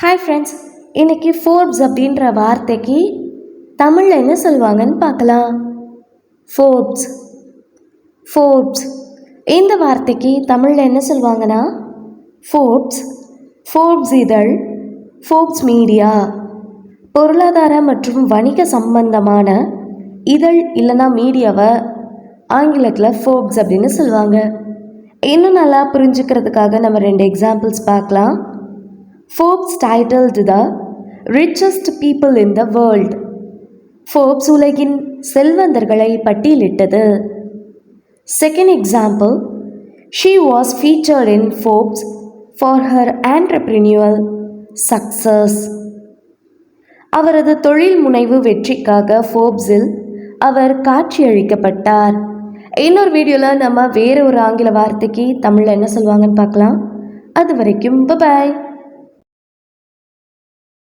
Hi friends, இன்னைக்கு Forbes அப்படின்ற வார்த்தைக்கு தமிழில் என்ன சொல்லுவாங்கன்னு பார்க்கலாம். ஃபோர்ப்ஸ் ஃபோர்ப்ஸ் இந்த வார்த்தைக்கு தமிழில் என்ன சொல்லுவாங்கன்னா ஃபோர்ப்ஸ், ஃபோர்ப்ஸ் இதழ், ஃபோர்ப்ஸ் மீடியா, பொருளாதார மற்றும் வணிக சம்பந்தமான இதழ் இல்லைனா மீடியாவை ஆங்கிலத்தில் ஃபோர்ப்ஸ் அப்படின்னு சொல்லுவாங்க. இன்னும் நல்லா புரிஞ்சுக்கிறதுக்காக நம்ம 2 எக்ஸாம்பிள்ஸ் பார்க்கலாம். Forbes titled the richest people in the world. Forbes உலகின் செல்வந்தர்களை பட்டியலிட்டது. Second example, she was featured in Forbes for her entrepreneurial success. அவரது தொழில் முனைவு வெற்றிக்காக ஃபோர்ப்ஸில் அவர் காட்சியளிக்கப்பட்டார். இன்னொரு வீடியோவில் நம்ம வேறு ஒரு ஆங்கில வார்த்தைக்கு தமிழில் என்ன சொல்லுவாங்கன்னு பார்க்கலாம். அது வரைக்கும் பாய்.